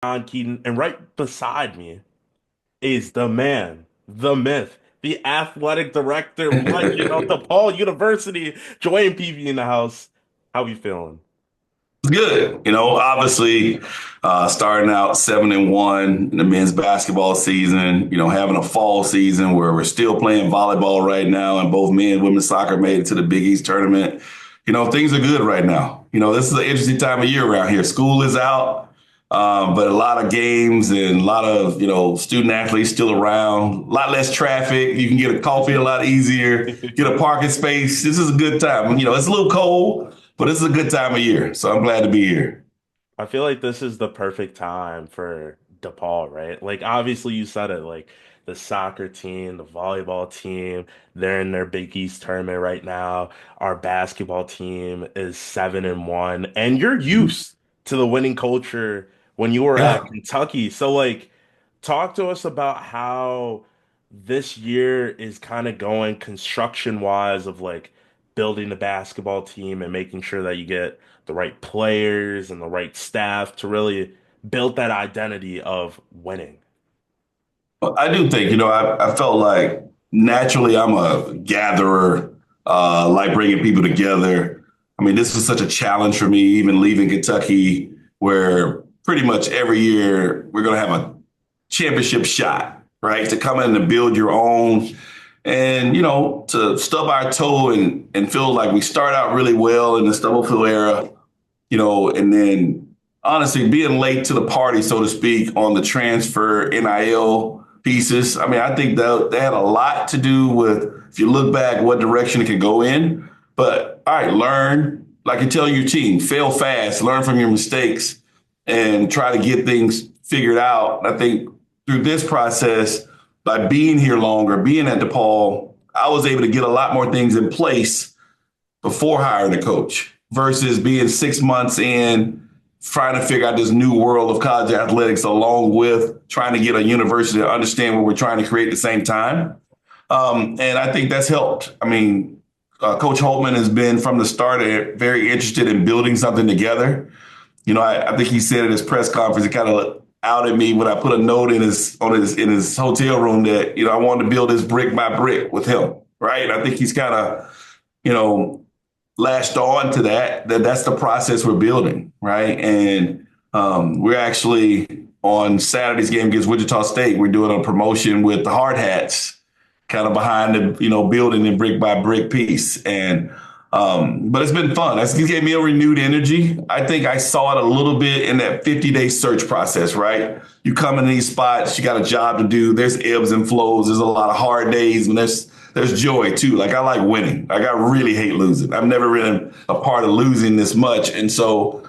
John Keaton, and right beside me is the man, the myth, the athletic director, legend of DePaul University, DeWayne Peevy in the house. How you feeling? Good. Obviously, starting out 7-1 in the men's basketball season, having a fall season where we're still playing volleyball right now, and both men and women's soccer made it to the Big East tournament. Things are good right now. This is an interesting time of year around here. School is out, but a lot of games and a lot of, student athletes still around, a lot less traffic. You can get a coffee a lot easier, get a parking space. This is a good time. It's a little cold. But this is a good time of year, so I'm glad to be here. I feel like this is the perfect time for DePaul, right? Like obviously you said it, like the soccer team, the volleyball team, they're in their Big East tournament right now. Our basketball team is 7-1, and you're used to the winning culture when you were at Yeah. Kentucky. So like talk to us about how this year is kind of going construction wise of like building the basketball team and making sure that you get the right players and the right staff to really build that identity of winning. I do think, I felt like naturally I'm a gatherer, like bringing people together. I mean, this was such a challenge for me, even leaving Kentucky, where pretty much every year we're going to have a championship shot, right? To come in and build your own and, to stub our toe and feel like we start out really well in the Stubblefield era, and then honestly being late to the party, so to speak, on the transfer NIL pieces. I mean, I think that had a lot to do with, if you look back, what direction it could go in. But all right, learn, like you tell your team, fail fast, learn from your mistakes, and try to get things figured out. I think through this process, by being here longer, being at DePaul, I was able to get a lot more things in place before hiring a coach versus being 6 months in, trying to figure out this new world of college athletics along with trying to get a university to understand what we're trying to create at the same time. And I think that's helped. I mean, Coach Holtman has been from the start very interested in building something together. I think he said at his press conference, it kind of outed me when I put a note in his hotel room that, I wanted to build this brick by brick with him. Right. And I think he's kind of, you know, latched on to that's the process we're building, right? And we're actually on Saturday's game against Wichita State. We're doing a promotion with the hard hats, kind of behind the building the brick by brick piece. And but it's been fun. It gave me a renewed energy. I think I saw it a little bit in that 50-day search process, right? You come in these spots, you got a job to do. There's ebbs and flows. There's a lot of hard days, and there's joy too. Like I like winning. Like I really hate losing. I've never been a part of losing this much. And so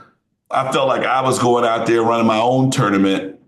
I felt like I was going out there running my own tournament,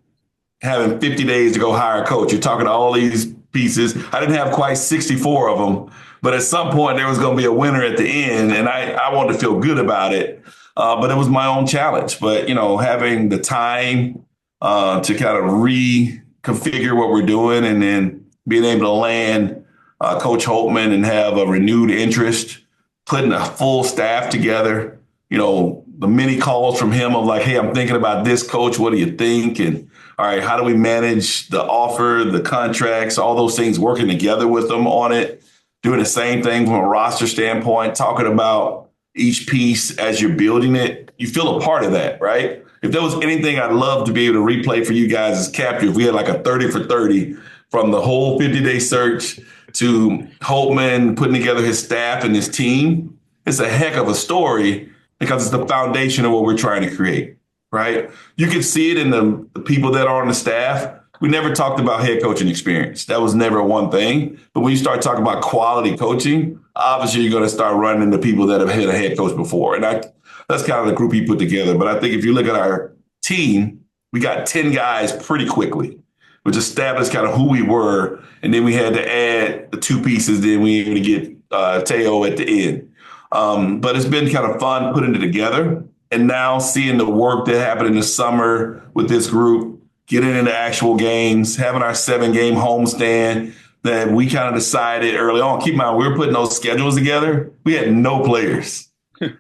having 50 days to go hire a coach. You're talking to all these pieces. I didn't have quite 64 of them, but at some point there was going to be a winner at the end. And I wanted to feel good about it. But it was my own challenge. But, having the time to kind of reconfigure what we're doing and then being able to land Coach Holtman and have a renewed interest, putting a full staff together, the many calls from him of like, hey, I'm thinking about this, coach. What do you think? And all right, how do we manage the offer, the contracts, all those things, working together with them on it, doing the same thing from a roster standpoint, talking about each piece as you're building it. You feel a part of that, right? If there was anything I'd love to be able to replay for you guys as capture, if we had like a 30 for 30 from the whole 50-day search to Holtman putting together his staff and his team, it's a heck of a story because it's the foundation of what we're trying to create, right? You can see it in the people that are on the staff. We never talked about head coaching experience. That was never one thing. But when you start talking about quality coaching, obviously you're going to start running into people that have had a head coach before. And that's kind of the group he put together. But I think if you look at our team, we got 10 guys pretty quickly, which established kind of who we were. And then we had to add the two pieces. Then we were to get Teo at the end. But it's been kind of fun putting it together. And now seeing the work that happened in the summer with this group, getting into actual games, having our 7-game homestand that we kind of decided early on. Keep in mind, we were putting those schedules together. We had no players.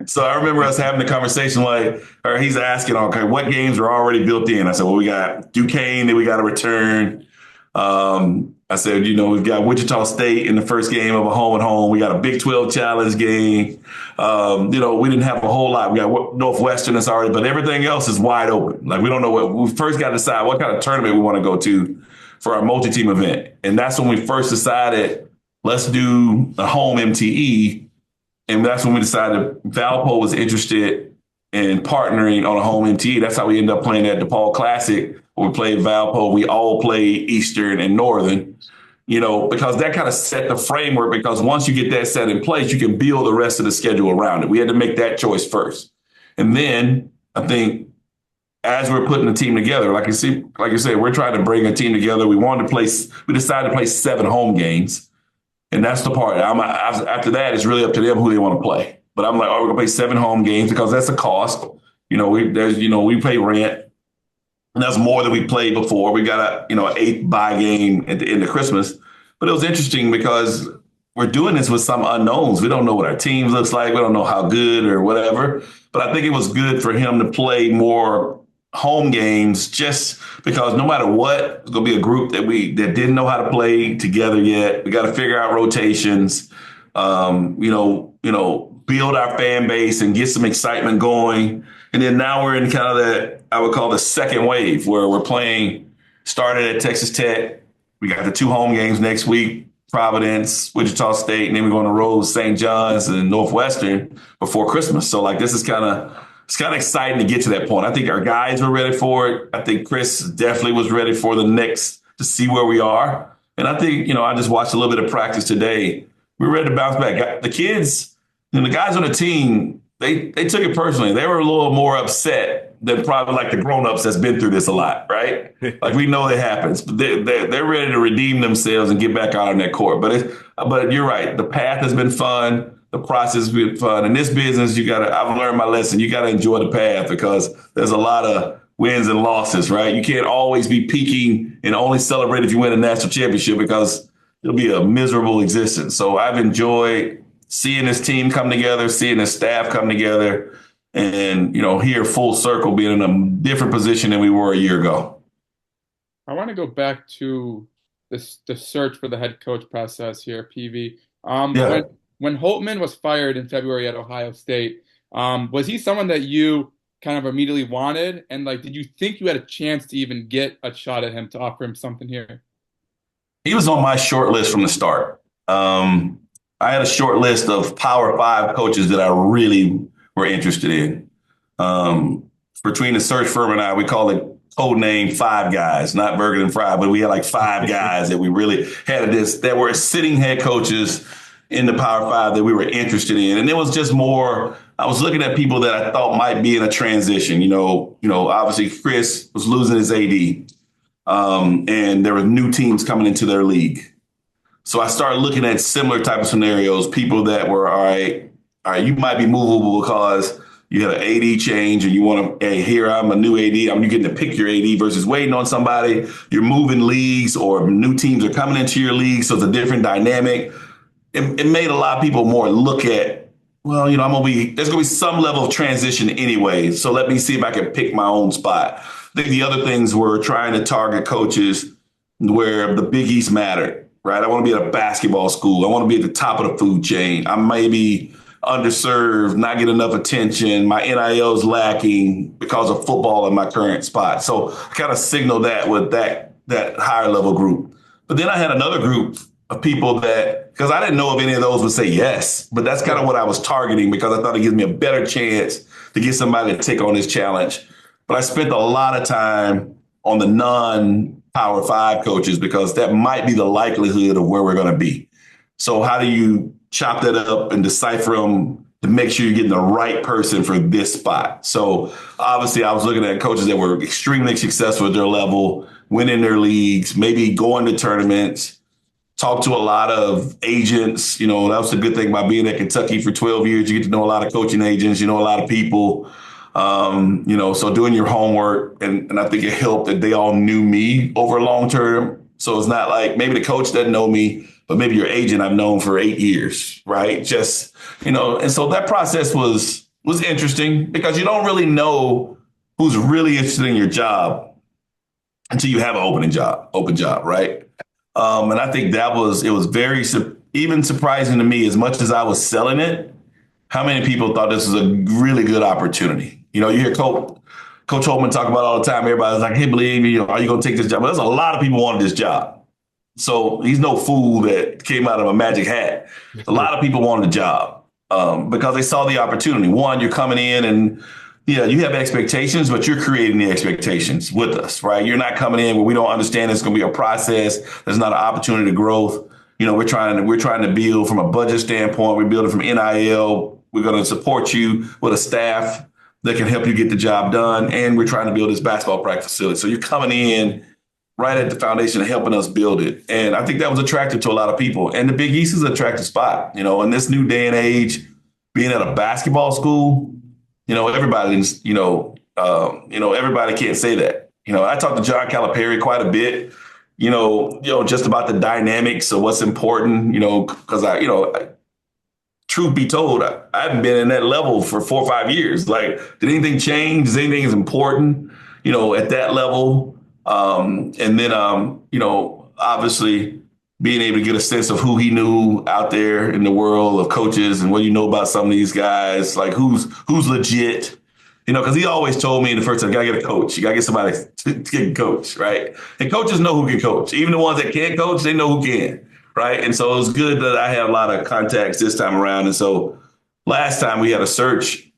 So I remember us having the conversation like, or he's asking, okay, what games are already built in? I said, well, we got Duquesne, then we got a return. I said, we've got Wichita State in the first game of a home and home. We got a Big 12 challenge game. We didn't have a whole lot. We got Northwestern that's already, but everything else is wide open. Like we don't know we first got to decide what kind of tournament we want to go to for our multi-team event. And that's when we first decided, let's do a home MTE. And that's when we decided Valpo was interested in partnering on a home MTE. That's how we ended up playing at DePaul Classic, where we played Valpo. We all played Eastern and Northern, because that kind of set the framework. Because once you get that set in place, you can build the rest of the schedule around it. We had to make that choice first. And then I think as we're putting the team together, like you said, we're trying to bring a team together. We decided to play 7 home games. And that's the part. After that, it's really up to them who they want to play. But I'm like, we're gonna play 7 home games because that's a cost. We pay rent, and that's more than we played before. We got an 8th bye game at the end of Christmas. But it was interesting because we're doing this with some unknowns. We don't know what our team looks like. We don't know how good or whatever. But I think it was good for him to play more home games just because no matter what, it's gonna be a group that didn't know how to play together yet. We got to figure out rotations, build our fan base and get some excitement going. And then now we're in kind of that I would call the second wave where we're playing started at Texas Tech. We got the 2 home games next week, Providence, Wichita State, and then we're going to roll St. John's and Northwestern before Christmas. So like this is it's kind of exciting to get to that point. I think our guys were ready for it. I think Chris definitely was ready for the next to see where we are. And I think, I just watched a little bit of practice today. We're ready to bounce back. The kids and the guys on the team, they took it personally. They were a little more upset than probably like the grown-ups that's been through this a lot, right? Like we know it happens, but they're ready to redeem themselves and get back out on that court. But you're right. The path has been fun. The process has been fun. In this business, I've learned my lesson. You gotta enjoy the path because there's a lot of wins and losses, right? You can't always be peaking and only celebrate if you win a national championship because it'll be a miserable existence. So I've enjoyed seeing this team come together, seeing this staff come together, and here full circle being in a different position than we were a year ago. I want to go back to the search for the head coach process here, PV. Yeah. When Holtman was fired in February at Ohio State, was he someone that you kind of immediately wanted? And like, did you think you had a chance to even get a shot at him to offer him something here? He was on my short list from the start. I had a short list of Power 5 coaches that I really were interested in. Between the search firm and I, we call it code name 5 guys, not Burger and Fry, but we had like 5 guys that we really had that were sitting head coaches in the Power 5 that we were interested in. And it was just more, I was looking at people that I thought might be in a transition. Obviously Chris was losing his AD. And there were new teams coming into their league. So I started looking at similar type of scenarios, people that were, all right, you might be movable because you had an AD change and you want to, hey, here I'm a new AD. You getting to pick your AD versus waiting on somebody. You're moving leagues or new teams are coming into your league. So it's a different dynamic. It made a lot of people more look at, well, there's going to be some level of transition anyway. So let me see if I can pick my own spot. I think the other things were trying to target coaches where the Big East mattered, right? I want to be at a basketball school. I want to be at the top of the food chain. I may be underserved, not get enough attention. My NIL is lacking because of football in my current spot. So I kind of signaled that with that higher level group. But then I had another group of people because I didn't know if any of those would say yes, but that's kind of what I was targeting because I thought it gives me a better chance to get somebody to take on this challenge. But I spent a lot of time on the non-Power 5 coaches because that might be the likelihood of where we're going to be. So how do you chop that up and decipher them to make sure you're getting the right person for this spot? So obviously I was looking at coaches that were extremely successful at their level, winning their leagues, maybe going to tournaments, talk to a lot of agents. That was the good thing about being at Kentucky for 12 years. You get to know a lot of coaching agents, a lot of people. So doing your homework, and I think it helped that they all knew me over long term. So it's not like maybe the coach doesn't know me, but maybe your agent I've known for 8 years, right? Just, and so that process was interesting because you don't really know who's really interested in your job until you have an open job, right? And I think it was very, even surprising to me as much as I was selling it, how many people thought this was a really good opportunity. You hear Coach Holtman talk about it all the time. Everybody's like, hey, believe me, are you going to take this job? But there's a lot of people wanted this job. So he's no fool that came out of a magic hat. A lot of people wanted the job because they saw the opportunity. One, you're coming in and yeah, you have expectations, but you're creating the expectations with us, right? You're not coming in where we don't understand it's going to be a process. There's not an opportunity to growth. We're trying to build from a budget standpoint. We're building from NIL. We're going to support you with a staff that can help you get the job done. And we're trying to build this basketball practice facility. So you're coming in right at the foundation of helping us build it. And I think that was attractive to a lot of people. And the Big East is an attractive spot. In this new day and age, being at a basketball school, everybody's, everybody can't say that. I talked to John Calipari quite a bit, just about the dynamics of what's important, because truth be told, I haven't been in that level for 4 or 5 years. Like, did anything change? Is anything as important, at that level? And then, obviously being able to get a sense of who he knew out there in the world of coaches and what you know about some of these guys, like who's legit, because he always told me the first time, you got to get a coach. You got to get somebody to get coach, right? And coaches know who can coach. Even the ones that can't coach, they know who can, right? And so it was good that I had a lot of contacts this time around. And so last time we had a search,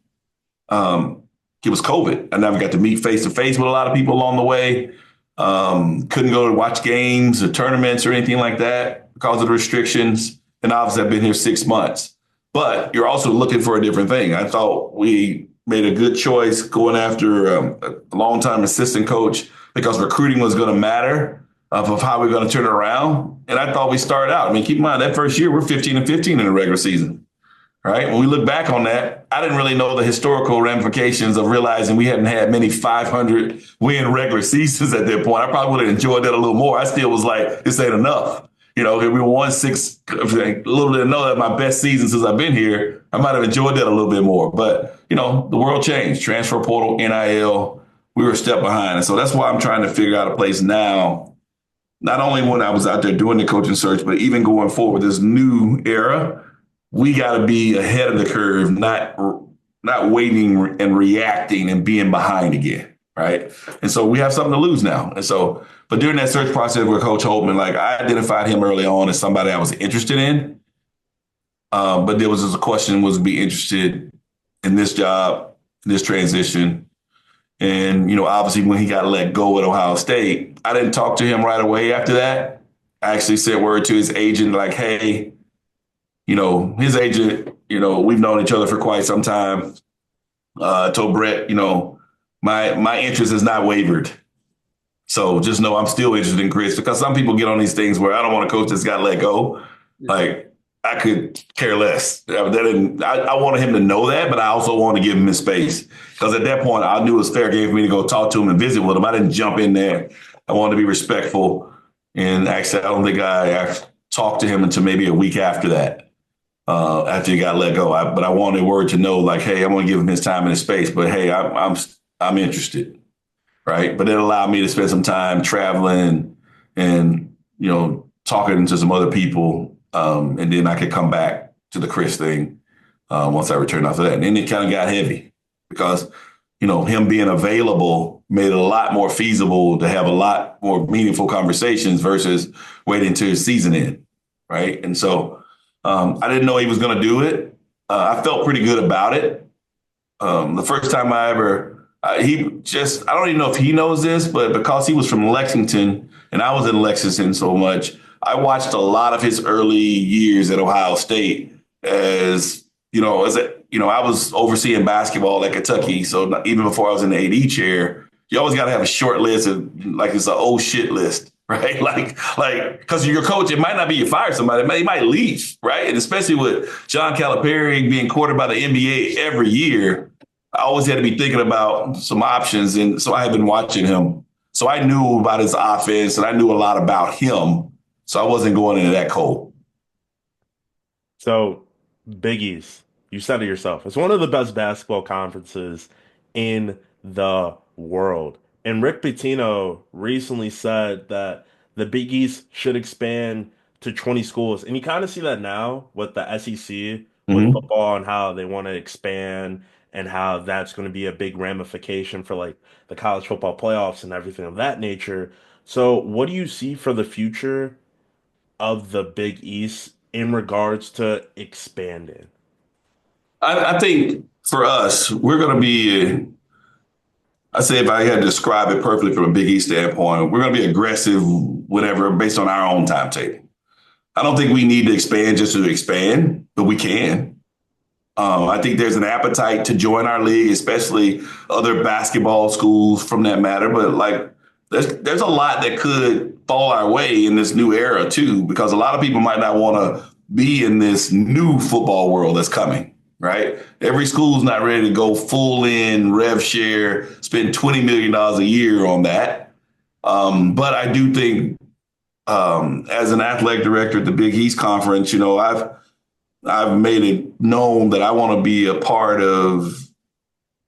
it was COVID. I never got to meet face to face with a lot of people along the way. Couldn't go to watch games or tournaments or anything like that because of the restrictions. And obviously I've been here 6 months, but you're also looking for a different thing. I thought we made a good choice going after a longtime assistant coach because recruiting was going to matter of how we're going to turn it around. And I thought we started out. I mean, keep in mind that first year we're 15-15 in the regular season. Right. When we look back on that, I didn't really know the historical ramifications of realizing we hadn't had many 500 win regular seasons at that point. I probably would have enjoyed that a little more. I still was like, this ain't enough. We were 1-6, a little bit of know that my best season since I've been here. I might have enjoyed that a little bit more. But, the world changed. Transfer portal, NIL, we were a step behind. And so that's why I'm trying to figure out a place now, not only when I was out there doing the coaching search, but even going forward, this new era. We got to be ahead of the curve, not waiting and reacting and being behind again, right? And so we have something to lose now. And so, but during that search process with Coach Holtman, like I identified him early on as somebody I was interested in. But there was just a question, was to be interested in this job, this transition. And, obviously when he got let go at Ohio State, I didn't talk to him right away after that. I actually sent word to his agent like, hey, his agent, we've known each other for quite some time. I told Brett, my interest has not wavered. So just know I'm still interested in Chris because some people get on these things where I don't want a coach that's got let go. Like I could care less. I wanted him to know that, but I also want to give him his space because at that point I knew it was fair game for me to go talk to him and visit with him. I didn't jump in there. I wanted to be respectful. And actually, I don't think I talked to him until maybe a week after that. After he got let go, but I wanted word to know, like, hey, I'm going to give him his time and his space. But hey, I'm interested, right? But it allowed me to spend some time traveling and talking to some other people, and then I could come back to the Chris thing once I returned after that. And then it kind of got heavy because him being available made it a lot more feasible to have a lot more meaningful conversations versus waiting until his season end, right? And so. I didn't know he was going to do it. I felt pretty good about it. The first time I don't even know if he knows this, but because he was from Lexington and I was in Lexington so much, I watched a lot of his early years at Ohio State I was overseeing basketball at Kentucky. So even before I was in the AD chair, you always got to have a short list of like it's an oh shit list. Right. Like, because your coach, it might not be you fire somebody, he might leave. Right. And especially with John Calipari being courted by the NBA every year, I always had to be thinking about some options. And so I had been watching him. So I knew about his offense and I knew a lot about him. So I wasn't going into that cold. So, Big East, you said it yourself. It's one of the best basketball conferences in the world. And Rick Pitino recently said that the Big East should expand to 20 schools. And you kind of see that now with the SEC, with Hmm. football and how they want to expand and how that's going to be a big ramification for like the college football playoffs and everything of that nature. So, what do you see for the future of the Big East in regards to expanding? I think for us, we're going to be, I say if I had to describe it perfectly from a Big East standpoint, we're going to be aggressive, whatever, based on our own timetable. I don't think we need to expand just to expand, but we can. I think there's an appetite to join our league, especially other basketball schools from that matter. But like, there's a lot that could fall our way in this new era too, because a lot of people might not want to be in this new football world that's coming. Right? Every school's not ready to go full in rev share, spend $20 million a year on that. But I do think, as an athletic director at the Big East Conference, I've made it known that I want to be a part of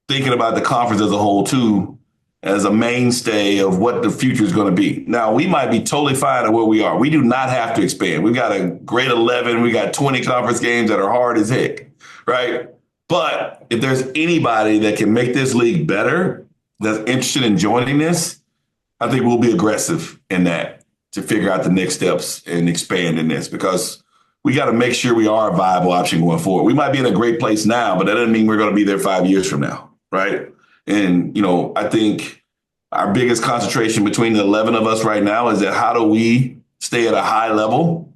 thinking about the conference as a whole too, as a mainstay of what the future is going to be. Now, we might be totally fine at where we are. We do not have to expand. We've got a grade 11. We got 20 conference games that are hard as heck, right? But if there's anybody that can make this league better, that's interested in joining this, I think we'll be aggressive in that to figure out the next steps and expand in this because we got to make sure we are a viable option going forward. We might be in a great place now, but that doesn't mean we're going to be there 5 years from now, right? And, I think our biggest concentration between the 11 of us right now is that how do we stay at a high level?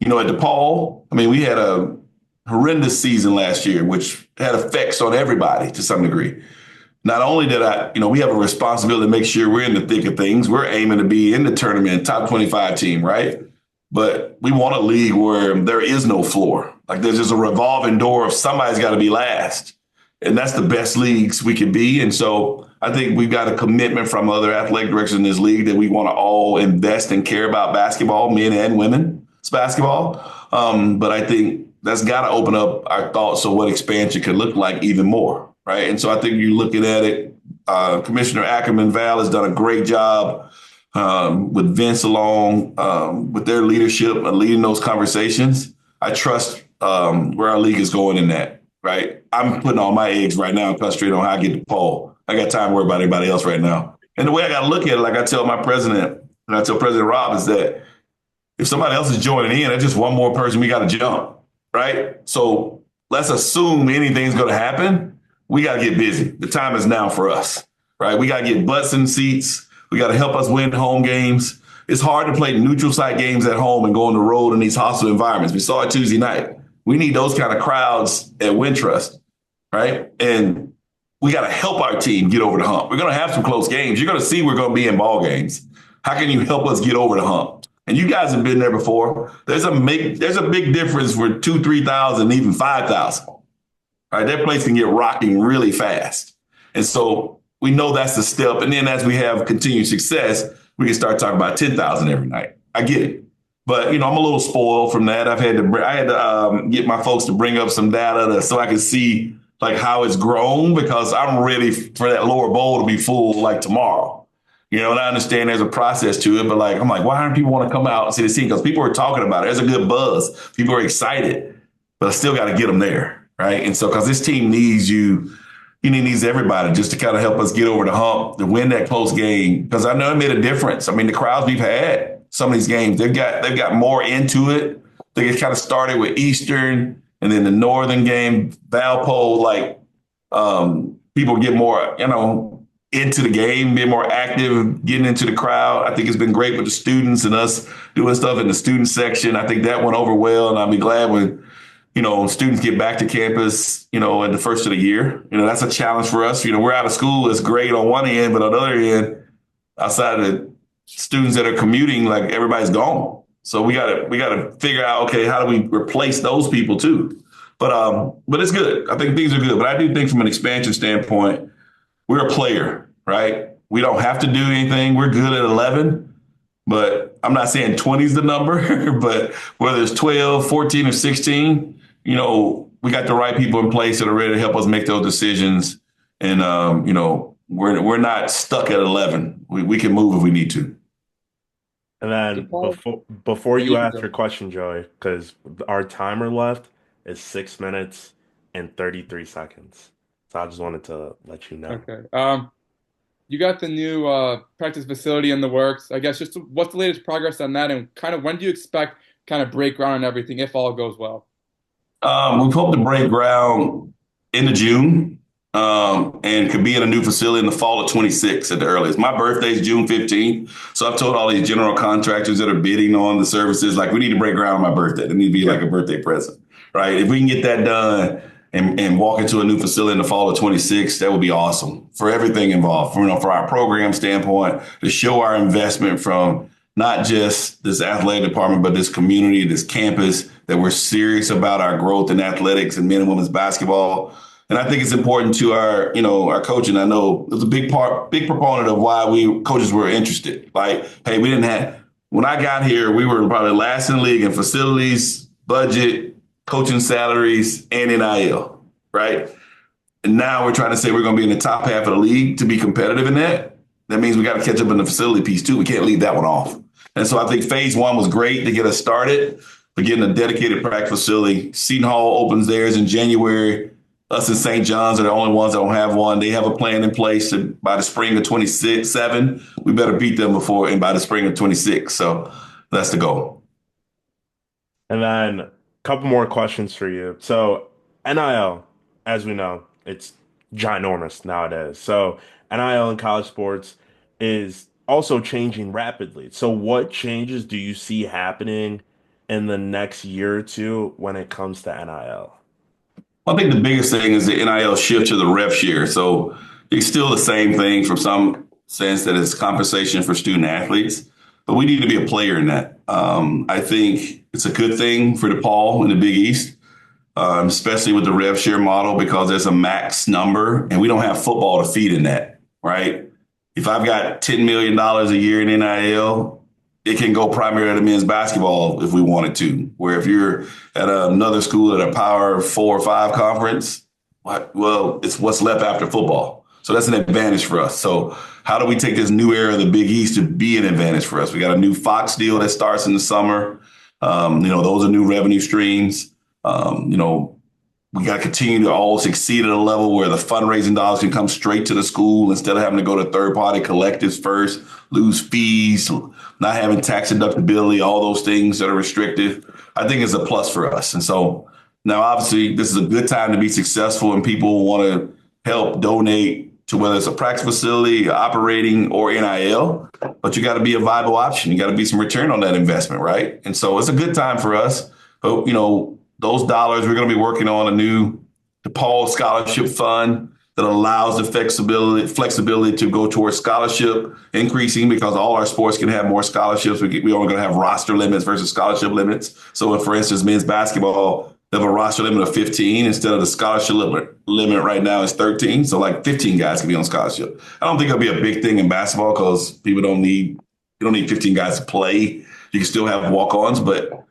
At DePaul, I mean, we had a horrendous season last year, which had effects on everybody to some degree. Not only did we have a responsibility to make sure we're in the thick of things. We're aiming to be in the tournament, top 25 team, right? But we want a league where there is no floor. Like there's just a revolving door of somebody's got to be last. And that's the best leagues we could be. And so I think we've got a commitment from other athletic directors in this league that we want to all invest and care about basketball, men and women's basketball. But I think that's got to open up our thoughts of what expansion could look like even more, right? And so I think you're looking at it. Commissioner Ackerman Val has done a great job with Vince along with their leadership and leading those conversations. I trust where our league is going in that, right? I'm putting all my eggs right now and concentrating on how I get to Paul. I got time to worry about anybody else right now. And the way I got to look at it, like I tell my president, and I tell President Rob, is that if somebody else is joining in, that's just one more person we got to jump, right? So let's assume anything's going to happen. We got to get busy. The time is now for us, right? We got to get butts in seats. We got to help us win home games. It's hard to play neutral site games at home and go on the road in these hostile environments. We saw it Tuesday night. We need those kind of crowds at Wintrust, right? And we got to help our team get over the hump. We're going to have some close games. You're going to see we're going to be in ball games. How can you help us get over the hump? And you guys have been there before. There's a big difference for 2,000, 3,000, even 5,000. Right, that place can get rocking really fast, and so we know that's the step. And then as we have continued success, we can start talking about 10,000 every night. I get it, but I'm a little spoiled from that. I had to get my folks to bring up some data so I can see like how it's grown because I'm ready for that lower bowl to be full like tomorrow. And I understand there's a process to it, but I'm like, why don't people want to come out and see the scene? Because people are talking about it. There's a good buzz. People are excited, but I still got to get them there. Right. And so because this team needs you, needs everybody just to kind of help us get over the hump to win that close game. Because I know it made a difference. I mean, the crowds we've had, some of these games, they've got more into it. They kind of started with Eastern and then the Northern game, Valpo, people get more, into the game, being more active, getting into the crowd. I think it's been great with the students and us doing stuff in the student section. I think that went over well. And I'll be glad when students get back to campus, in the first of the year. That's a challenge for us. We're out of school. It's great on one end, but on the other end, outside of the students that are commuting, like everybody's gone. So we gotta figure out, okay, how do we replace those people too? But it's good. I think things are good. But I do think from an expansion standpoint, we're a player, right? We don't have to do anything. We're good at 11. but I'm not saying 20 is the number, but whether it's 12, 14, or 16, we got the right people in place that are ready to help us make those decisions. And, we're not stuck at 11. We can move if we need to. And then DePaul, before yeah, you you can ask go. your question, Joey, because our timer left is 6 minutes and 33 seconds. So I just wanted to let you know. Okay. You got the new practice facility in the works. I guess just what's the latest progress on that, and kind of when do you expect kind of break ground on everything if all goes well? We hope to break ground into June, and could be in a new facility in the fall of 26 at the earliest. My birthday is June 15th. So I've told all these general contractors that are bidding on the services, like, we need to break ground on my birthday. It needs to be like a birthday present, right? If we can get that done and walk into a new facility in the fall of 26, that would be awesome for everything involved, for our program standpoint, to show our investment from not just this athletic department, but this community, this campus, that we're serious about our growth in athletics and men and women's basketball. And I think it's important to our coaching. I know it's a big proponent of why we coaches were interested. Like, hey, when I got here, we were probably last in the league in facilities, budget, coaching salaries, and NIL, right? And now we're trying to say we're going to be in the top half of the league to be competitive in that. That means we got to catch up in the facility piece too. We can't leave that one off. And so I think phase one was great to get us started. But getting a dedicated practice facility, Seton Hall opens theirs in January. Us and St. John's are the only ones that don't have one. They have a plan in place by the spring of 27. We better beat them by the spring of 26. So that's the goal. And then a couple more questions for you. So NIL, as we know, it's ginormous nowadays. So NIL in college sports is also changing rapidly. So what changes do you see happening in the next year or two when it comes to NIL? I think the biggest thing is the NIL shift to the rev share. So it's still the same thing from some sense that it's compensation for student athletes, but we need to be a player in that. I think it's a good thing for DePaul in the Big East, especially with the rev share model, because there's a max number and we don't have football to feed in that, right? If I've got $10 million a year in NIL, it can go primarily to men's basketball if we wanted to. Where if you're at another school at a Power 4 or 5 conference, well, it's what's left after football. So that's an advantage for us. So how do we take this new era of the Big East to be an advantage for us? We got a new Fox deal that starts in the summer. Those are new revenue streams. We got to continue to all succeed at a level where the fundraising dollars can come straight to the school instead of having to go to third-party collectives first, lose fees, not having tax deductibility, all those things that are restrictive. I think it's a plus for us. And so now, obviously, this is a good time to be successful, and people want to help donate to whether it's a practice facility, operating, or NIL. But you got to be a viable option. You got to be some return on that investment, right? And so it's a good time for us. But, those dollars, we're going to be working on a new DePaul scholarship fund that allows the flexibility to go towards scholarship increasing, because all our sports can have more scholarships. We only going to have roster limits versus scholarship limits. So if, for instance, men's basketball, they have a roster limit of 15 instead of the scholarship limit right now is 13. So like 15 guys can be on scholarship. I don't think it'll be a big thing in basketball because you don't need 15 guys to play. You can still have walk-ons, but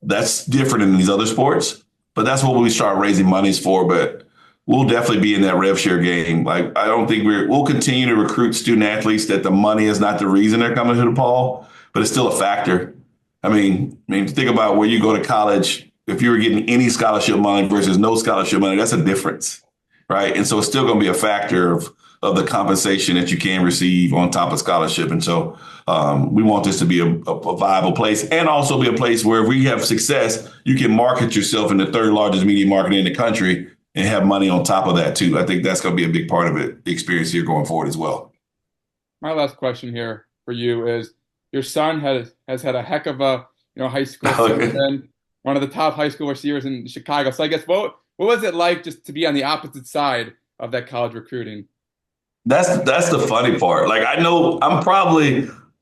that's different in these other sports. But that's what we start raising monies for. But we'll definitely be in that rev share game. Like, I don't think we'll continue to recruit student athletes that the money is not the reason they're coming to DePaul, but it's still a factor. I mean, think about where you go to college. If you were getting any scholarship money versus no scholarship money, that's a difference, right? And so it's still going to be a factor of the compensation that you can receive on top of scholarship. And so we want this to be a viable place, and also be a place where if we have success, you can market yourself in the third largest media market in the country and have money on top of that too. I think that's going to be a big part of it, the experience here going forward as well. My last question here for you is: your son has had a heck of a high school season, one of the top high school receivers in Chicago. So I guess what was it like just to be on the opposite side of that college recruiting? That's the funny part. Like,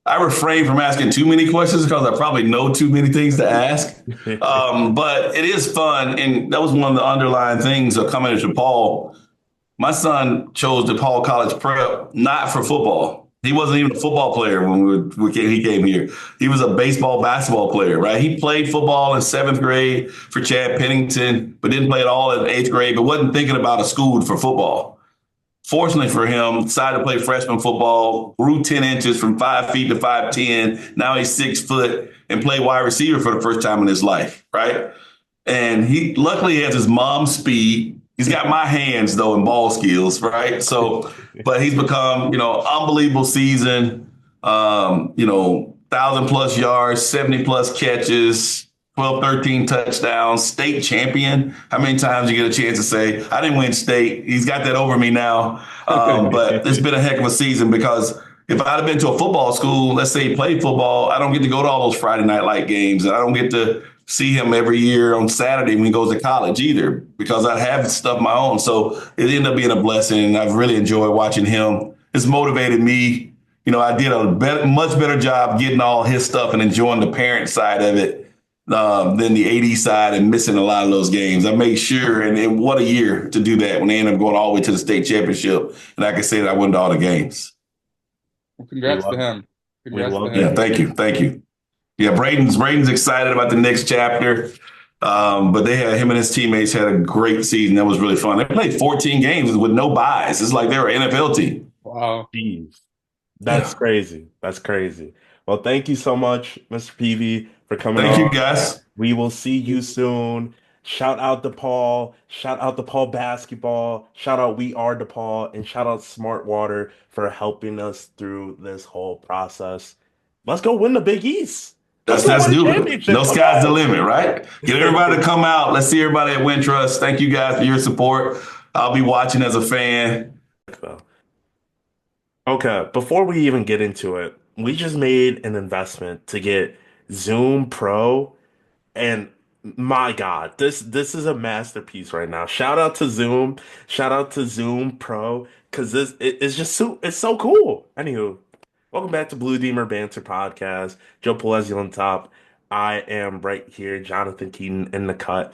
I refrain from asking too many questions because I probably know too many things to ask. But it is fun. And that was one of the underlying things of coming to DePaul. My son chose DePaul College Prep not for football. He wasn't even a football player when he came here. He was a baseball, basketball player, right? He played football in seventh grade for Chad Pennington, but didn't play at all in eighth grade, but wasn't thinking about a school for football. Fortunately for him, decided to play freshman football, grew 10 inches from 5 feet to 5'10. Now he's 6 foot and played wide receiver for the first time in his life, right? And he luckily he has his mom's speed. He's got my hands though and ball skills, right? So, but he's become, unbelievable season. 1,000 plus yards, 70 plus catches, 12, 13 touchdowns, state champion. How many times you get a chance to say, I didn't win state? He's got that over me now. But it's been a heck of a season because if I'd have been to a football school, let's say he played football, I don't get to go to all those Friday night light games. And I don't get to see him every year on Saturday when he goes to college either because I have stuff of my own. So it ended up being a blessing. And I've really enjoyed watching him. It's motivated me. I did a much better job getting all his stuff and enjoying the parent side of it than the AD side and missing a lot of those games. I made sure, and what a year to do that when they ended up going all the way to the state championship. And I can say that I went to all the games. Well, We congrats to love him. we Congrats to love Yeah, him. to thank hear. you. Thank you. Yeah, Braden's excited about the next chapter. But him and his teammates had a great season. That was really fun. They played 14 games with no buys. It's like they were an NFL team. Wow. Jeez. That's Yeah. crazy. That's crazy. Well, thank you so much, Mr. Peavy, for coming Thank on. you, guys. We will see you soon. Shout out DePaul. Shout out DePaul basketball. Shout out We Are DePaul. And shout out Smart Water for helping us through this whole process. Let's go win the Big East. Let's go Let's win a do it. championship. No Come sky's the on. limit, right? Get everybody to come out. Let's see everybody at Wintrust. Thank you guys for your support. I'll be watching as a fan. Okay, before we even get into it, we just made an investment to get Zoom Pro. And my God, this is a masterpiece right now. Shout out to Zoom. Shout out to Zoom Pro because it's just so cool. Anywho, welcome back to Blue Deemer Banter Podcast. Joe Palezzi on top. I am right here, Jonathan Keaton in the cut.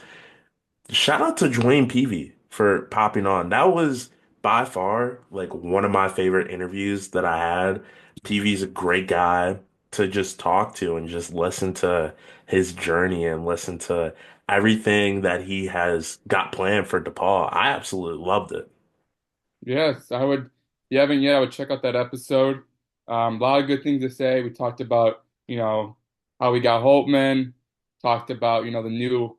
Shout out to DeWayne Peevy for popping on. That was by far like one of my favorite interviews that I had. Peavy's a great guy to just talk to and just listen to his journey and listen to everything that he has got planned for DePaul. I absolutely loved it. Yes, I would. If you haven't yet, I would check out that episode. A lot of good things to say. We talked about, how we got Holtman, talked about, the new,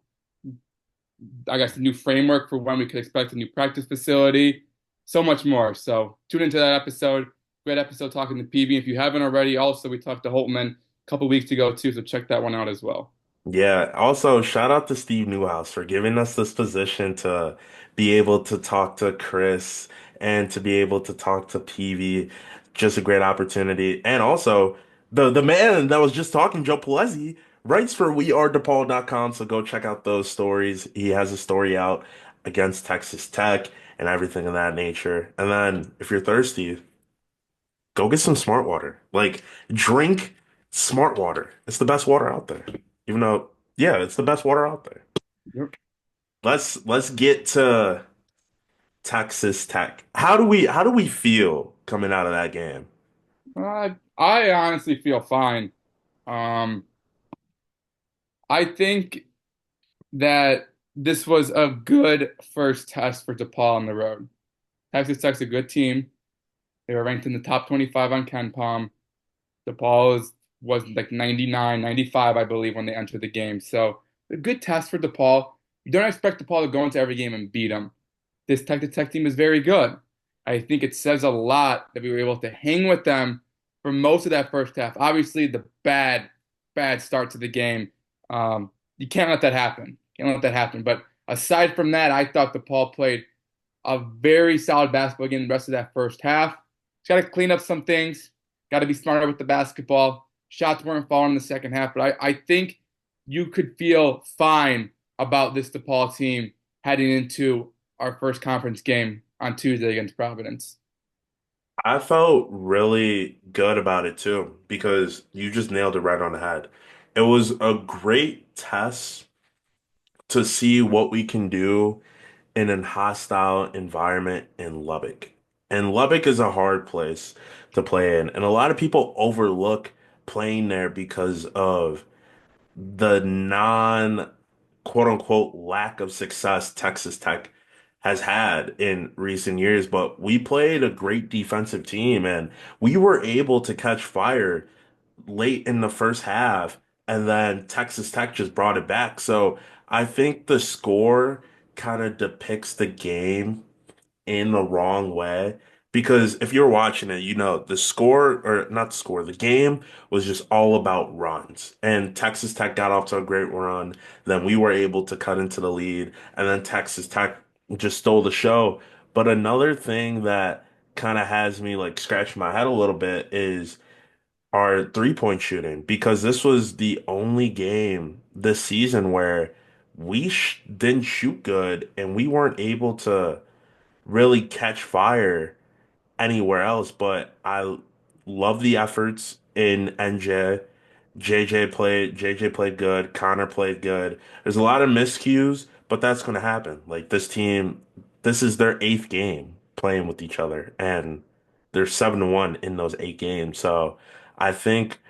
I guess, the new framework for when we could expect a new practice facility, so much more. So tune into that episode. Great episode talking to PB. If you haven't already, also, we talked to Holtman a couple weeks ago, too. So check that one out as well. Yeah, also shout out to Steve Newhouse for giving us this position to be able to talk to Chris and to be able to talk to Peavy. Just a great opportunity. And also the man that was just talking, Joe Palezzi, writes for wearedepaul.com, so go check out those stories. He has a story out against Texas Tech and everything of that nature. And then if you're thirsty, go get some smart water. Like, drink smart water. It's the best water out there. Even though, yeah, it's the best water out there. Yep. Let's get to Texas Tech. How do we feel coming out of that game? I honestly feel fine. Um, I think that this was a good first test for DePaul on the road. Texas Tech's a good team. They were ranked in the top 25 on Ken Palm. DePaul was like 99, 95, I believe, when they entered the game. So a good test for DePaul. You don't expect DePaul to go into every game and beat them. This Texas Tech team is very good. I think it says a lot that we were able to hang with them for most of that first half. Obviously, the bad start to the game. You can't let that happen. Can't let that happen. But aside from that, I thought DePaul played a very solid basketball game the rest of that first half. Just got to clean up some things. Got to be smarter with the basketball. Shots weren't falling in the second half, but I think you could feel fine about this DePaul team heading into our first conference game on Tuesday against Providence. I felt really good about it too, because you just nailed it right on the head. It was a great test to see what we can do in a hostile environment in Lubbock. And Lubbock is a hard place to play in. And a lot of people overlook playing there because of the non quote unquote lack of success Texas Tech has had in recent years. But we played a great defensive team and we were able to catch fire late in the first half. And then Texas Tech just brought it back. So I think the score kind of depicts the game in the wrong way. Because if you're watching it, you know, the score, or not the score, the game was just all about runs. And Texas Tech got off to a great run. Then we were able to cut into the lead. And then Texas Tech just stole the show. But another thing that kind of has me like scratching my head a little bit is our three-point shooting. Because this was the only game this season where we sh didn't shoot good and we weren't able to really catch fire anywhere else, but I love the efforts in NJ. JJ played good, Connor played good. There's a lot of miscues, but that's going to happen. Like this team, this is their eighth game playing with each other, and they're 7-1 in those 8 games. So I think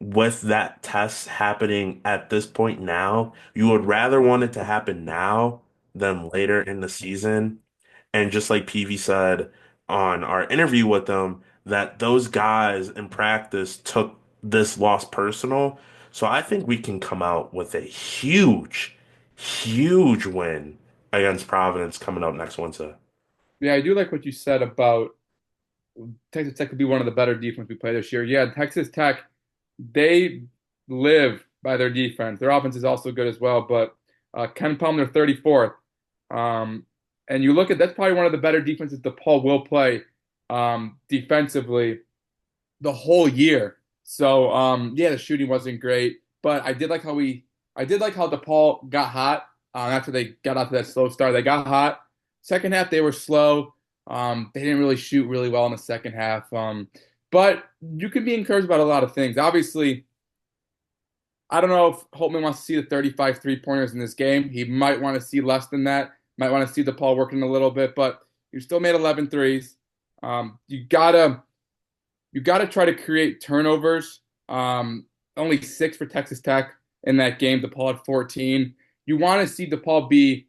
with that test happening at this point now, you would rather want it to happen now than later in the season. And just like Peavy said on our interview with them, that those guys in practice took this loss personal. So I think we can come out with a huge, huge win against Providence coming up next Wednesday. Yeah, I do like what you said about Texas Tech could be one of the better defense we play this year. Yeah, Texas Tech, they live by their defense. Their offense is also good as well, but Ken Palmer 34th. And you look at that's probably one of the better defenses DePaul will play defensively the whole year. So yeah, the shooting wasn't great, but I did like how DePaul got hot after they got out to that slow start. They got hot. Second half they were slow. They didn't really shoot really well in the second half. But you can be encouraged about a lot of things. Obviously, I don't know if Holtman wants to see the 35 three-pointers in this game. He might want to see less than that. Might want to see DePaul working a little bit, but you still made 11 threes. You gotta try to create turnovers. Only 6 for Texas Tech in that game. DePaul had 14. You want to see DePaul be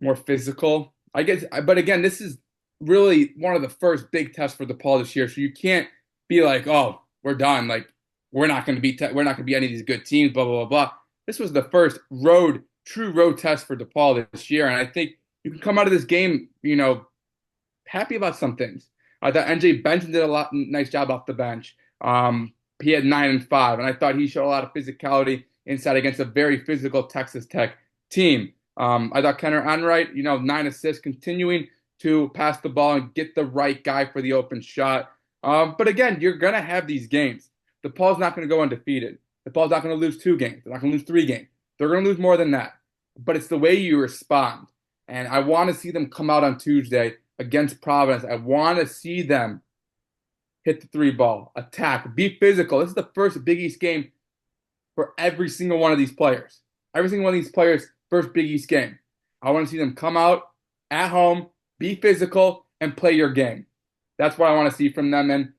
more physical, I guess. But again, this is really one of the first big tests for DePaul this year. So you can't be like, oh, we're done. Like we're not going to be any of these good teams. Blah blah blah blah. This was the first true road test for DePaul this year, and I think you can come out of this game, happy about some things. I thought NJ Benson did a nice job off the bench. He had 9 and 5, and I thought he showed a lot of physicality inside against a very physical Texas Tech team. I thought Kenner Enright, 9 assists, continuing to pass the ball and get the right guy for the open shot. But again, you're gonna have these games. DePaul's not going to go undefeated. DePaul's not going to lose 2 games. They're not going to lose 3 games. They're going to lose more than that. But it's the way you respond. And I want to see them come out on Tuesday against Providence. I want to see them hit the 3 ball, attack, be physical. This is the first Big East game for every single one of these players. Every single one of these players, first Big East game. I want to see them come out at home, be physical, and play your game. That's what I want to see from them. And,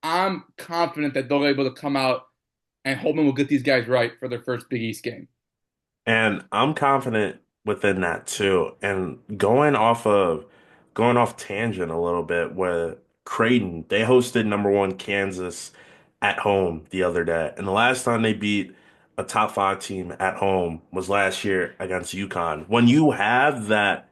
I'm confident that they'll be able to come out and Holtman will get these guys right for their first Big East game. And I'm confident within that too. And going off tangent a little bit where Creighton, they hosted #1 Kansas at home the other day. And the last time they beat a top 5 team at home was last year against UConn. When you have that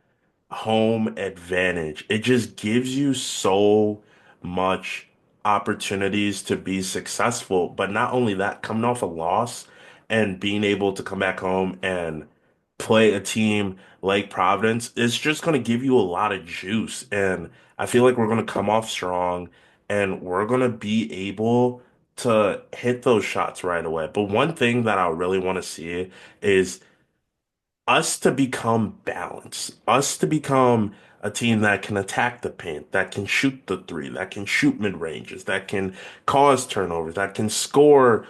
home advantage, it just gives you so much opportunities to be successful. But not only that, coming off a loss and being able to come back home and play a team like Providence, it's just going to give you a lot of juice. And I feel like we're going to come off strong and we're going to be able to hit those shots right away. But one thing that I really want to see is us to become balanced, us to become a team that can attack the paint, that can shoot the three, that can shoot mid ranges, that can cause turnovers, that can score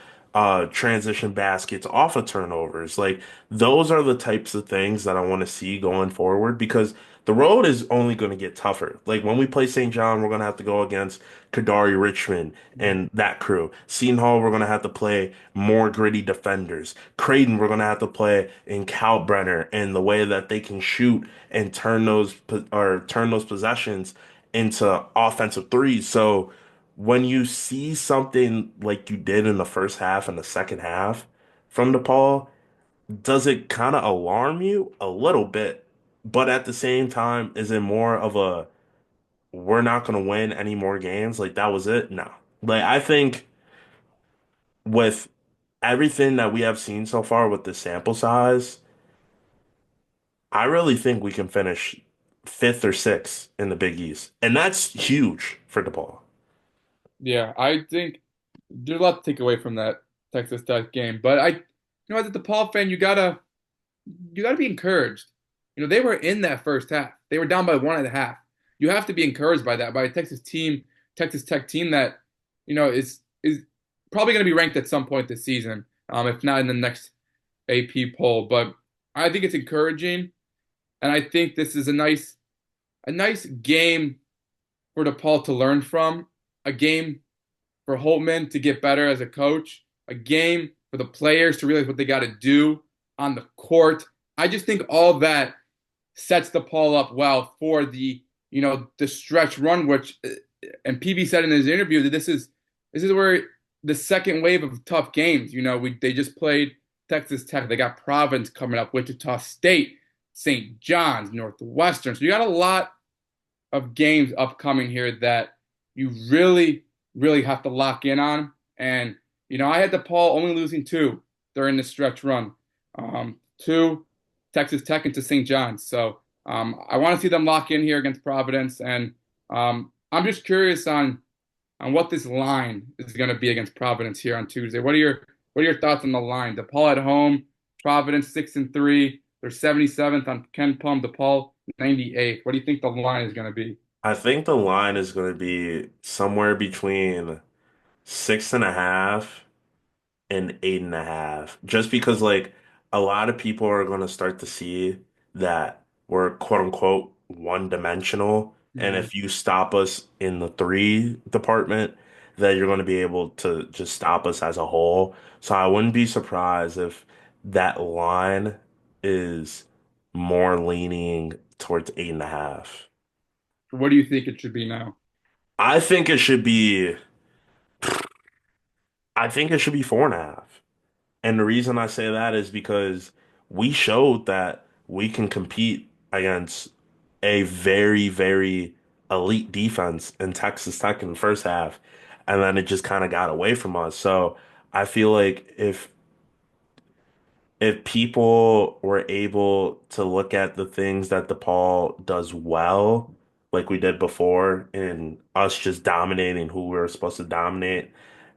transition baskets off of turnovers. Like those are the types of things that I want to see going forward because the the road is only going to get tougher. Like when we play St. John, we're going to have to go against Kadari Richmond Mhm. and that crew. Seton Hall, we're going to have to play more gritty defenders. Creighton, we're going to have to play in Kalkbrenner and the way that they can shoot and turn those possessions into offensive threes. So when you see something like you did in the first half and the second half from DePaul, does it kind of alarm you a little bit? But at the same time, is it more of a we're not going to win any more games? Like that was it? No. Like I think with everything that we have seen so far with the sample size, I really think we can finish fifth or sixth in the Big East. And that's huge for DePaul. Yeah, I think there's a lot to take away from that Texas Tech game. But as a DePaul fan, you gotta be encouraged. They were in that first half. They were down by 1.5. You have to be encouraged by that, by a Texas Tech team that, is probably going to be ranked at some point this season, if not in the next AP poll. But I think it's encouraging, and I think this is a nice game for DePaul to learn from, a game for Holtman to get better as a coach, a game for the players to realize what they got to do on the court. I just think all that sets DePaul up well for the stretch run, which and Peevy said in his interview that this is where the second wave of tough games. They just played Texas Tech. They got Providence coming up, Wichita State, St. John's, Northwestern. So you got a lot of games upcoming here that you really, really have to lock in on. And I had DePaul only losing two during the stretch run, to Texas Tech and to St. John's. So I want to see them lock in here against Providence, and I'm just curious on what this line is going to be against Providence here on Tuesday. What are your thoughts on the line? DePaul at home, Providence 6-3. They're 77th on Ken Palm. DePaul 98th. What do you think the line is going to be? I think the line is going to be somewhere between 6.5 and 8.5, just because like a lot of people are going to start to see that we're quote unquote one dimensional. And Mhm. if you stop us in the three department, then you're going to be able to just stop us as a whole. So I wouldn't be surprised if that line is more leaning towards 8.5. What do you think it should be now? I think it should be, I think it should be 4.5. And the reason I say that is because we showed that we can compete against a very, very elite defense in Texas Tech in the first half, and then it just kind of got away from us. So I feel like if people were able to look at the things that DePaul does well, like we did before, and us just dominating who we were supposed to dominate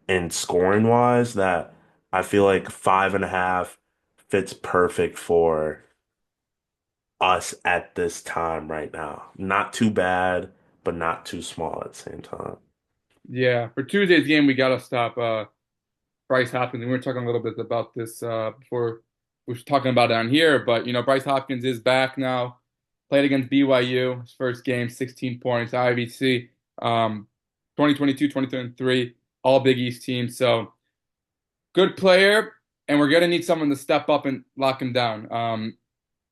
and scoring wise, that I feel like 5.5 fits perfect for us at this time right now. Not too bad, but not too small at the same time. Yeah, for Tuesday's game, we got to stop Bryce Hopkins. And we were talking a little bit about this before we were talking about it on here, but Bryce Hopkins is back now. Played against BYU, his first game, 16 points, IVC, 2022, 2023, all Big East teams. So good player, and we're gonna need someone to step up and lock him down.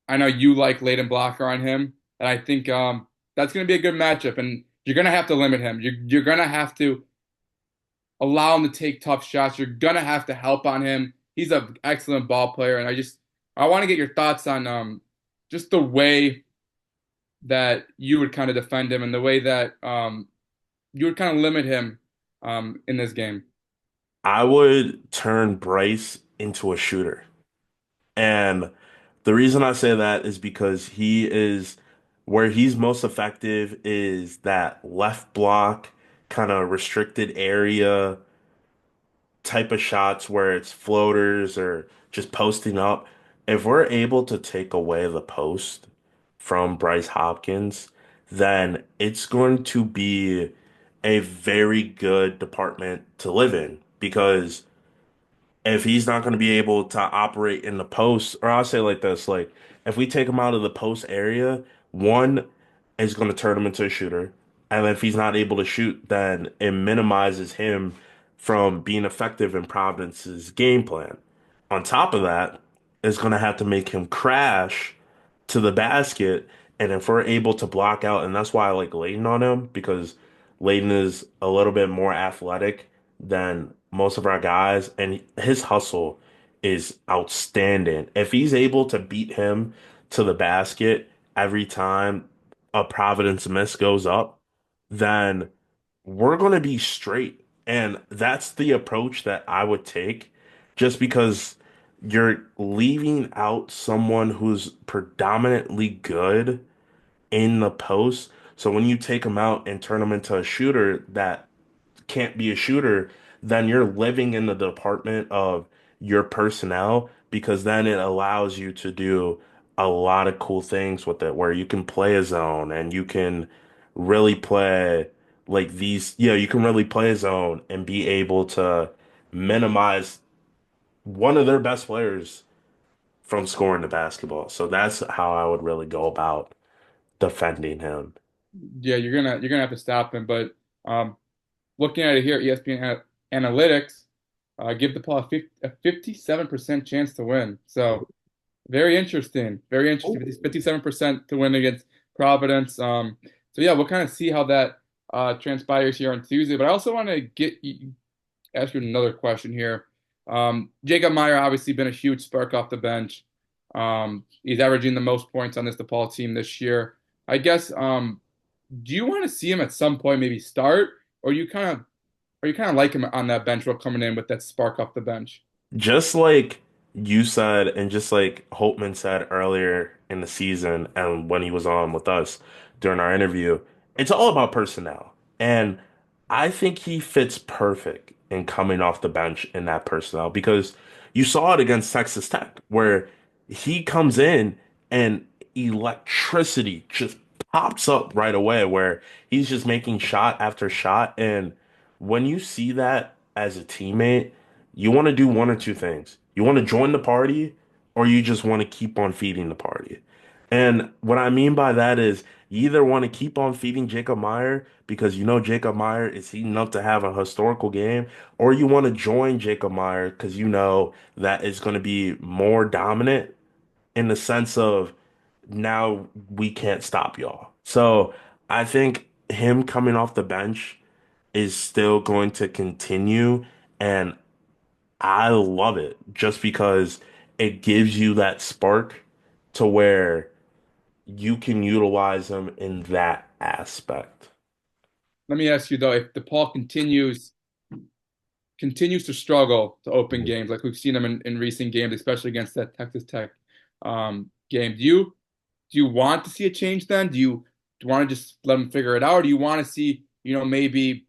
I know you like Leighton Blocker on him, and I think that's gonna be a good matchup. And you're gonna have to limit him. You're gonna have to allow him to take tough shots. You're gonna have to help on him. He's an excellent ball player, and I want to get your thoughts on just the way that you would kind of defend him and the way that you would kind of limit him in this game. I would turn Bryce into a shooter. And the reason I say that is because he is where he's most effective is that left block kind of restricted area type of shots where it's floaters or just posting up. If we're able to take away the post from Bryce Hopkins, then it's going to be a very good department to live in because if he's not going to be able to operate in the post, or I'll say like this, like if we take him out of the post area, One is going to turn him into a shooter. And if he's not able to shoot, then it minimizes him from being effective in Providence's game plan. On top of that, it's going to have to make him crash to the basket. And if we're able to block out, and that's why I like Layton on him, because Layton is a little bit more athletic than most of our guys, and his hustle is outstanding. If he's able to beat him to the basket every time a Providence miss goes up, then we're going to be straight. And that's the approach that I would take just because you're leaving out someone who's predominantly good in the post. So when you take him out and turn him into a shooter that can't be a shooter, then you're living in the department of your personnel because then it allows you to do a lot of cool things with it where you can play a zone and you can really play like these, yeah, you can really play a zone and be able to minimize one of their best players from scoring the basketball. So that's how I would really go about defending him. Yeah, you're gonna have to stop him. But looking at it here, ESPN Analytics give DePaul a 57% chance to win. So very interesting. Very interesting. 57% to win against Providence. So yeah, we'll kind of see how that transpires here on Tuesday. But I also want to ask you another question here. Jacob Meyer obviously been a huge spark off the bench. He's averaging the most points on this DePaul team this year. I guess do you want to see him at some point maybe start, or you kind of like him on that bench role coming in with that spark off the bench? Just like you said, and just like Holtman said earlier in the season, and when he was on with us during our interview, it's all about personnel. And I think he fits perfect in coming off the bench in that personnel because you saw it against Texas Tech, where he comes in and electricity just pops up right away, where he's just making shot after shot. And when you see that as a teammate, you want to do one or two things. You want to join the party, or you just want to keep on feeding the party. And what I mean by that is you either want to keep on feeding Jacob Meyer because you know Jacob Meyer is heating up to have a historical game, or you want to join Jacob Meyer because you know that it's going to be more dominant in the sense of now we can't stop y'all. So I think him coming off the bench is still going to continue. And I love it just because it gives you that spark to where you can utilize them in that aspect. Let me ask you though, if DePaul continues to struggle to open games, like we've seen them in recent games, especially against that Texas Tech game. Do you want to see a change then? Do you want to just let them figure it out? Or do you want to see, maybe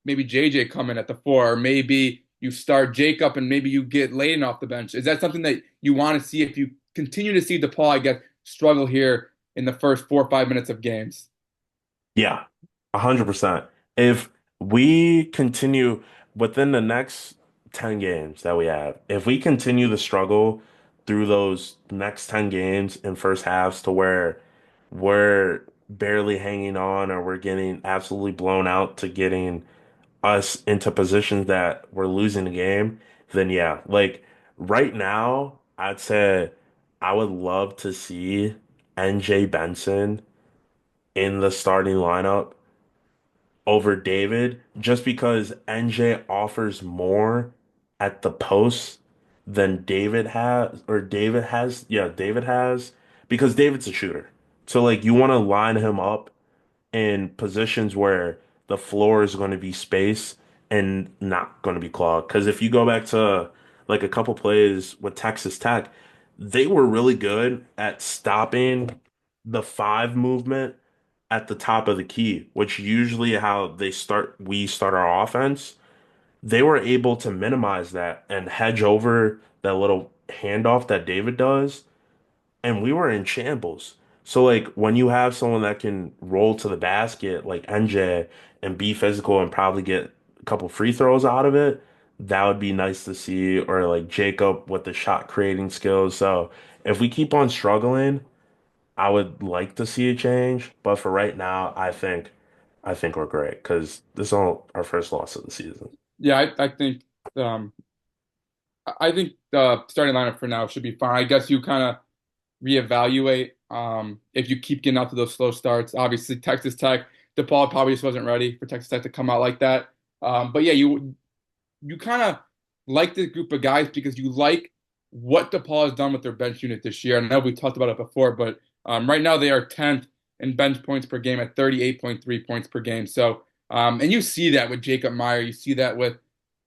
JJ come in at the four, or maybe you start Jacob and maybe you get Layden off the bench? Is that something that you want to see if you continue to see DePaul, I guess, struggle here in the first 4 or 5 minutes of games? Yeah, 100%. If we continue within the next 10 games that we have, if we continue to struggle through those next 10 games in first halves to where we're barely hanging on or we're getting absolutely blown out to getting us into positions that we're losing the game, then yeah, like right now, I'd say I would love to see NJ Benson in the starting lineup over David just because NJ offers more at the post than David has because David's a shooter. So like you want to line him up in positions where the floor is going to be space and not going to be clogged. Because if you go back to like a couple plays with Texas Tech, they were really good at stopping the five movement at the top of the key, which usually how we start our offense. They were able to minimize that and hedge over that little handoff that David does and we were in shambles. So like when you have someone that can roll to the basket like NJ and be physical and probably get a couple free throws out of it, that would be nice to see. Or like Jacob with the shot creating skills. So if we keep on struggling, I would like to see a change, but for right now, I think we're great because this is all our first loss of the season. Yeah, um, I think the starting lineup for now should be fine. I guess you kind of reevaluate if you keep getting out to those slow starts. Obviously, Texas Tech, DePaul probably just wasn't ready for Texas Tech to come out like that. But yeah, you kind of like this group of guys because you like what DePaul has done with their bench unit this year. I know we talked about it before, but right now they are 10th in bench points per game at 38.3 points per game. So, and you see that with Jacob Meyer. You see that with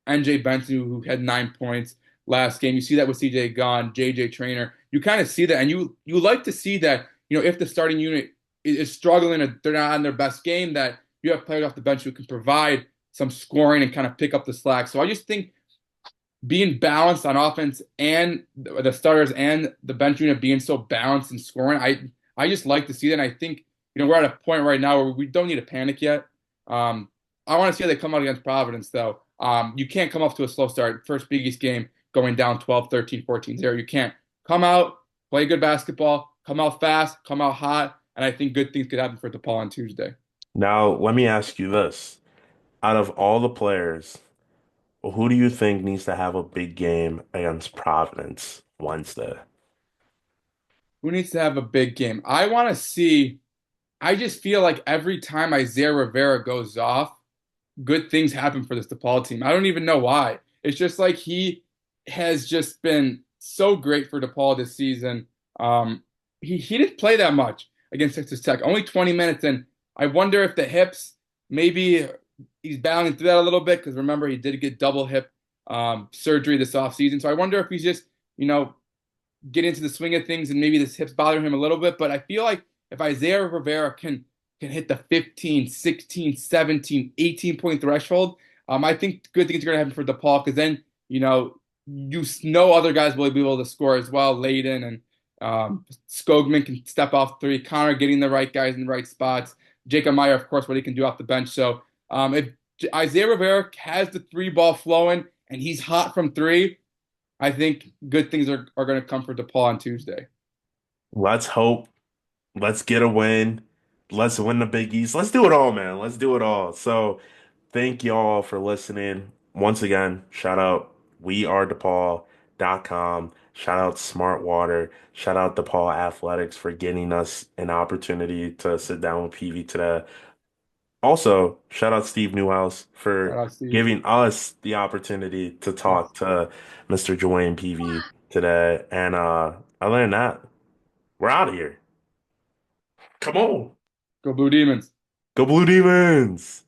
NJ Benson, who had 9 points last game. You see that with CJ Gunn, JJ Trainer. You kind of see that, and you like to see that. If the starting unit is struggling or they're not on their best game, that you have players off the bench who can provide some scoring and kind of pick up the slack. So I just think being balanced on offense and the starters and the bench unit being so balanced and scoring, I just like to see that. And I think we're at a point right now where we don't need to panic yet. Um, I want to see how they come out against Providence, though. You can't come off to a slow start. First Big East game going down 12, 13, 14-0. You can't come out, play good basketball, come out fast, come out hot, and I think good things could happen for DePaul on Tuesday. Now, let me ask you this. Out of all the players, who do you think needs to have a big game against Providence Wednesday? Who needs to have a big game? I want to see. I just feel like every time Isaiah Rivera goes off, good things happen for this DePaul team. I don't even know why. It's just like he has just been so great for DePaul this season. He didn't play that much against Texas Tech, only 20 minutes, and I wonder if the hips maybe he's battling through that a little bit because remember he did get double hip surgery this offseason. So I wonder if he's just you know get into the swing of things and maybe this hips bother him a little bit. But I feel like if Isaiah Rivera can hit the 15, 16, 17, 18 point threshold, I think good things are going to happen for DePaul because then, you know other guys will be able to score as well. Layden and Skogman can step off three. Connor getting the right guys in the right spots. Jacob Meyer, of course, what he can do off the bench. So if Isaiah Rivera has the three ball flowing and he's hot from three, I think good things are going to come for DePaul on Tuesday. Let's hope. Let's get a win. Let's win the Big East. Let's do it all, man. Let's do it all. So, thank y'all for listening. Once again, shout out wearedepaul.com. Shout out Smart Water. Shout out DePaul Athletics for getting us an opportunity to sit down with Peavy today. Also, shout out Steve Newhouse Shout for out, Steve. giving us the opportunity to Yes. talk to Mr. DeWayne Peevy today. And other than that, we're out of here. Come on. Go Blue Demons. Go Blue Demons!